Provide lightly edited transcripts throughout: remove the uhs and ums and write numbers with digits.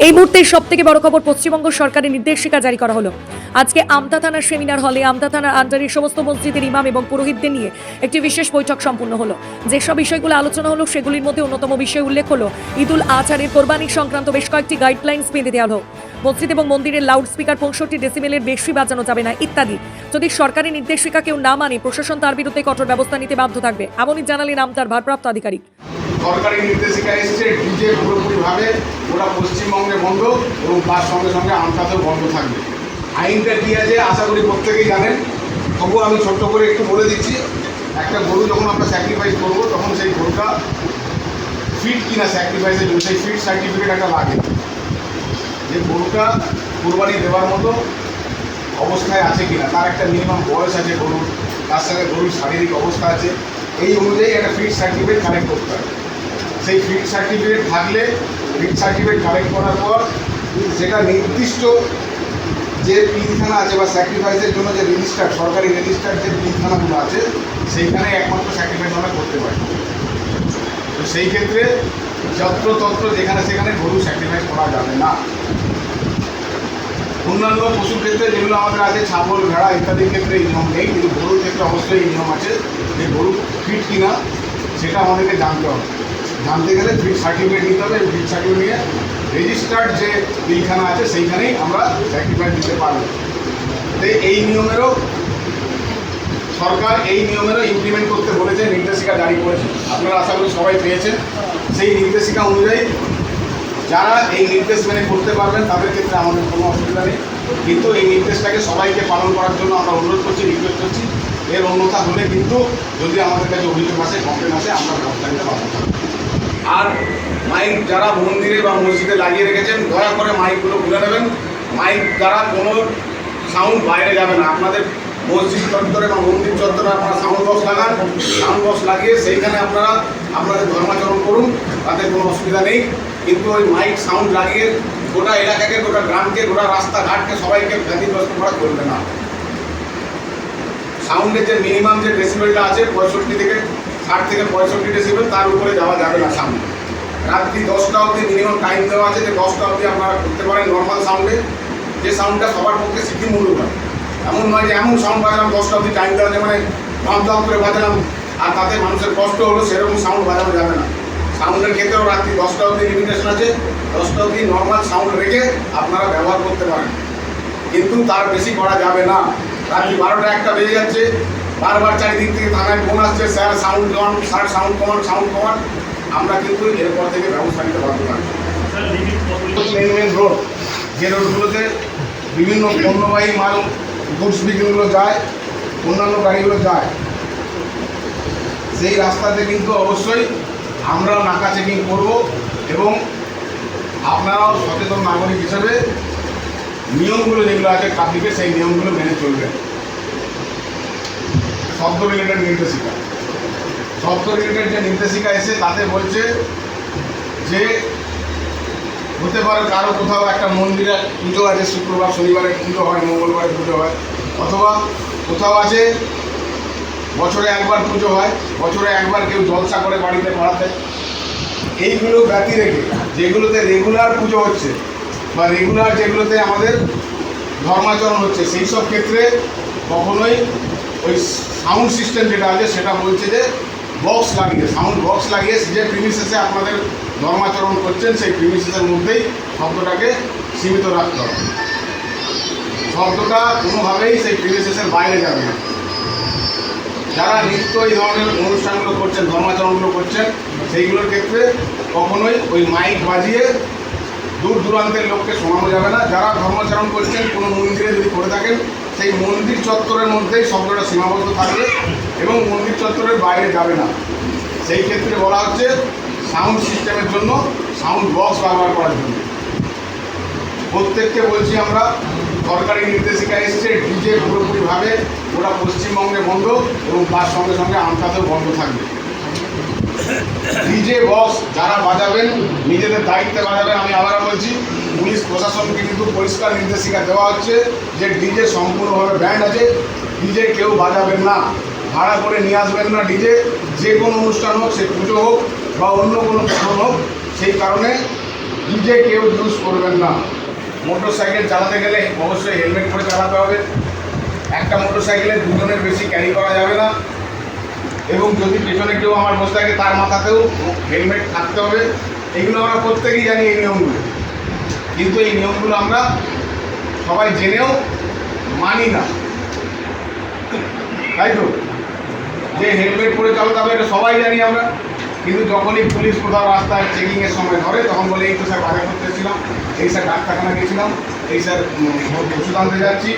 এই মুহূর্তে সবথেকে বড় খবর, পশ্চিমবঙ্গ সরকারের নির্দেশিকা জারি করা হলো। আজকে আমতা থানার সেমিনার হলে আমতা থানার আন্ডারের সমস্ত মসজিদের ইমাম এবং পুরোহিতদের নিয়ে একটি বিশেষ বৈঠক সম্পন্ন হলো। যেসব বিষয়গুলো আলোচনা হলো সেগুলির মধ্যে অন্যতম বিষয় উল্লেখ হলো ঈদুল আজহারের কোরবানি সংক্রান্ত বেশ কয়েকটি গাইডলাইন্স বেঁধে দেওয়া হলো। মসজিদ এবং মন্দিরের লাউড স্পিকার 65 ডেসিবেলের বেশি বাজানো যাবে না ইত্যাদি। যদি সরকারি নির্দেশিকা কেউ না মানে প্রশাসন তার বিরুদ্ধে কঠোর ব্যবস্থা নিতে বাধ্য থাকবে, এমনই জানালেন আমতার ভারপ্রাপ্ত আধিকারিক। সরকারি নির্দেশিকা এসেছে, ডিজে পুরোপুরিভাবে ওরা পশ্চিমবঙ্গে বন্ধ এবং তার সঙ্গে সঙ্গে আমতাতেও বন্ধ থাকবে। আইনটা কী আছে আশা করি প্রত্যেকেই জানেন, তবুও আমি ছোট্ট করে একটু বলে দিচ্ছি। একটা গরু যখন আমরা স্যাক্রিফাইস করবো তখন সেই গরুটা ফিট কিনা স্যাক্রিফাইসের জন্য সেই ফিট সার্টিফিকেট একটা লাগে, যে গরুটা কুরবানি দেওয়ার মতো অবস্থায় আছে কিনা, তার একটা মিনিমাম বয়স আছে গরুর, তার সঙ্গে গরুর শারীরিক অবস্থা আছে, এই অনুযায়ী একটা ফিট সার্টিফিকেট কালেক্ট করতে হবে। সেই ফিট সার্টিফিকেট থাকলে ফিট সার্টিফিকেট কালেক্ট করার পর সেটা নির্দিষ্ট যে পিলখানা আছে বা স্যাক্রিফাইসের জন্য যে রেজিস্টার্ড সরকারি রেজিস্টার্ড যে পিলখানাগুলো আছে সেইখানে একমাত্র স্যাক্রিফাইস আমরা করতে পারি। তো সেই ক্ষেত্রে যত্রতত্র যেখানে সেখানে গরু স্যাক্রিফাইস করা যাবে না। অন্যান্য পশুর ক্ষেত্রে যেগুলো আমাদের আছে ছাগল ভেড়া ইত্যাদির ক্ষেত্রে এই নিয়ম নেই, কিন্তু গরুর ক্ষেত্রে অবশ্যই এই নিয়ম আছে যে গরু ফিট কিনা সেটা আমাদেরকে জানতে হবে। জানতে গেলে ফিট সার্টিফিকেট নিতে হবে, ফিট সার্টিফিকেট নিয়ে রেজিস্টার্ড যে পিলখানা আছে সেইখানেই আমরা স্যাক্রিফাইস দিতে পারবো। তো এই নিয়মেরও সরকার ইমপ্লিমেন্ট করতে বলেছে, নির্দেশিকা জারি করেছে। আপনারা আশা করি সবাই পেয়েছেন। সেই নির্দেশিকা অনুযায়ী যারা এই নির্দেশ মেনে করতে পারবেন তাদের ক্ষেত্রে আমাদের কোনো অসুবিধা নেই, কিন্তু এই নির্দেশটাকে সবাইকে পালন করার জন্য আমরা অনুরোধ করছি, রিকোয়েস্ট করছি। এর অন্যথা হলে কিন্তু যদি আমাদের কাছে অভিযোগ আসে, কমপ্লেন আসে, আমরা ব্যবস্থা নিতে পারবো। আর মাইক যারা মন্দিরে বা মসজিদে লাগিয়ে রেখেছেন দয়া করে মাইকগুলো খুলে নেবেন। মাইক দ্বারা কোনো সাউন্ড বাইরে যাবে না। আপনাদের মসজিদ চত্বরে বা মন্দির চত্বরে আপনারা সাউন্ড বক্স লাগান, সাউন্ড বক্স লাগিয়ে সেইখানে আপনারা আপনাদের ধর্মাচরণ করুন, তাতে কোনো অসুবিধা নেই। কিন্তু ওই মাইক সাউন্ড লাগিয়ে গোটা এলাকাকে, গোটা গ্রামকে, গোটা রাস্তাঘাটকে সবাইকে ব্যতিগ্রস্ত করা চলবে না। সাউন্ডের যে মিনিমাম যে ডেসিবেলটা আছে 65 থেকে 60 থেকে 65 ডেসিবেল, তার উপরে যাওয়া যাবে না সাউন্ড। রাত্রি 10টা অবধি মিনিমাম টাইম দেওয়া আছে, যে 10টা অবধি আপনারা করতে পারেন নর্মাল সাউন্ডে, যে সাউন্ডটা সবার পক্ষে শিখিমূলক হয়। এমন নয় যে এমন সাউন্ড বাজালাম 10টা অবধি টাইম দেওয়া যায়, মানে দাম করে বাজালাম আর তাতে মানুষের কষ্ট হলো, সেরকম সাউন্ড বাজানো যাবে না। সাউন্ডের ক্ষেত্রেও রাত্রি 10টা অবধি লিমিটেশন আছে, 10টা অবধি নর্মাল সাউন্ড রেখে আপনারা ব্যবহার করতে পারেন, কিন্তু তার বেশি করা যাবে না। রাত্রি 12টা 1টা বেজে যাচ্ছে, বারবার চারিদিক থেকে থানায় ফোন আসছে, স্যার সাউন্ড কমান, স্যার সাউন্ড কমান, সাউন্ড কমান। আমরা কিন্তু এরপর থেকে ব্যবস্থা নিতে বাধ্য থাকবো। মেন রোড, যে রোডগুলোতে বিভিন্ন পণ্যবাহী মাল গুডস ভেহিকেলগুলো যায়, অন্যান্য গাড়িগুলো যায়, সেই রাস্তাতে কিন্তু অবশ্যই আমরাও নাকা চেকিং করব এবং আপনারাও সচেতন নাগরিক হিসেবে নিয়মগুলো যেগুলো আছে ট্রাফিকের, সেই নিয়মগুলো মেনে চলবেন। শব্দ রিলেটেড নির্দেশিকা, শব্দ রিলেটেড যে নির্দেশিকা এসে তাতে বলছে যে হতে পারে কারো কোথাও একটা মন্দিরে পুজো আছে, শুক্রবার শনিবারে পুজো হয়, মঙ্গলবারে পুজো হয়, অথবা কোথাও আছে বছরে একবার পুজো হয়, বছরে একবার কেউ জলসা করে বাড়িতে পড়াতে। এইগুলো ব্যতি রেখে যেগুলোতে রেগুলার পুজো হচ্ছে বা রেগুলার যেগুলোতে আমাদের ধর্মাচরণ হচ্ছে, সেই সব ক্ষেত্রে কখনোই ওই সাউন্ড সিস্টেম যেটা আছে সেটা বলছে যে বক্স লাগিয়ে, সাউন্ড বক্স লাগিয়ে যে প্রিমিসেসে আপনাদের ধর্মাচরণ করছেন সেই প্রিমিসেসের মধ্যেই শব্দটাকে সীমিত রাখতে হবে। শব্দটা কোনোভাবেই সেই প্রিমিসেসের বাইরে যাবে না। যারা নিত্য এই ধরনের অনুষ্ঠানগুলো করছেন, ধর্মাচরণগুলো করছেন, সেইগুলোর ক্ষেত্রে কখনোই ওই মাইক বাজিয়ে দূর দূরান্তের লোককে শোনানো যাবে না। যারা ধর্মাচরণ করছেন কোনো মন্দিরে যদি করে থাকেন, সেই মন্দির চত্বরের মধ্যেই শব্দটা সীমাবদ্ধ থাকবে এবং মন্দির চত্বরের বাইরে যাবে না। সেই ক্ষেত্রে বলা হচ্ছে সাউন্ড সিস্টেমের জন্য সাউন্ড বক্স ব্যবহার করার জন্য। প্রত্যেককে বলছি আমরা, সরকারি নির্দেশিকা এসছে, ডিজে পুরোপুরিভাবে ওরা পশ্চিমবঙ্গে বন্ধ এবং তার সঙ্গে সঙ্গে আমতাতেও বন্ধ থাকবে। ডিজে বক্স যারা বাজাবেন নিজেদের দায়িত্বে বাজাবেন। আমি আবারও বলছি, পুলিশ প্রশাসনকে কিন্তু পরিষ্কার নির্দেশিকা দেওয়া হচ্ছে যে ডিজে সম্পূর্ণভাবে ব্যান্ড আছে, ডিজে কেউ বাজাবেন না, ভাড়া করে নিয়ে আসবেন না ডিজে। যে কোনো অনুষ্ঠান হোক, সে পুজো হোক বা অন্য কোনো অনুষ্ঠান হোক, সেই কারণে ডিজে কেউ ইউজ করবেন না। মোটর সাইকেল চালাতে গেলে অবশ্যই হেলমেট পরে চালাতে হবে। একটা মোটর সাইকেলে দুজনের বেশি ক্যারি করা যাবে না, এবং যদি পেছনে কেউ আমার বসে থাকে তার মাথাতেও হেলমেট থাকতে হবে। এগুলো আমরা প্রত্যেকেই জানি এই নিয়মগুলো, কিন্তু এই নিয়মগুলো আমরা সবাই জেনেও মানি না, তাই তো? যে হেলমেট পরে চালাতে হবে এটা সবাই জানি আমরা, কিন্তু যখনই পুলিশ কোথাও রাস্তায় চেকিংয়ের সময় ধরে তখন বলে এই তো স্যার বাজার করতে এসেছিলাম, এই স্যার ডাক্তারখানা গেছিলাম, এই স্যার ওষুধ আনতে যাচ্ছি,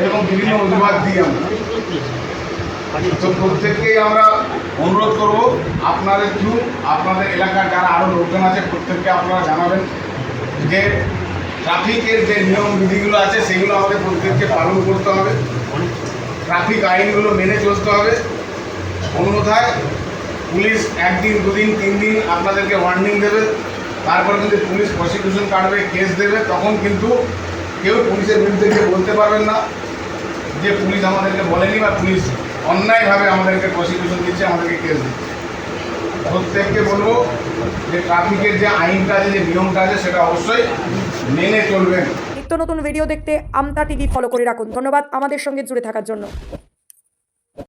এবং বিভিন্ন অজুহাত দিই আমরা। তো প্রত্যেককেই আমরা অনুরোধ করব, আপনাদের থ্রু আপনাদের এলাকার যারা আরও লোকজন আছে প্রত্যেককে আপনারা জানাবেন যে ট্রাফিকের যে নিয়ম বিধিগুলো আছে সেগুলো আমাদের প্রত্যেককে পালন করতে হবে, ট্রাফিক আইনগুলো মেনে চলতে হবে। অন্যথায় পুলিশ 1 দিন 2 দিন 3 দিন আপনাদেরকে ওয়ার্নিং দেবে, তারপর কিন্তু পুলিশ প্রসিকিউশন কাটবে, কেস দেবে। তখন কিন্তু কেউ পুলিশের বিরুদ্ধে গিয়ে বলতে পারবেন না যে পুলিশ আমাদেরকে বলেনি বা পুলিশ অন্যায়ভাবে আমাদেরকে প্রসিকিউশন দিচ্ছে, আমাদেরকে কেস দিচ্ছে। প্রত্যেককে বলবো যে ট্রাফিকের যে আইনটা আছে, যে নিয়মটা আছে, সেটা অবশ্যই মেনে চলবেন। নিত্য নতুন ভিডিও দেখতে আমতা টিভি ফলো করে রাখুন। ধন্যবাদ আমাদের সঙ্গে জুড়ে থাকার জন্য।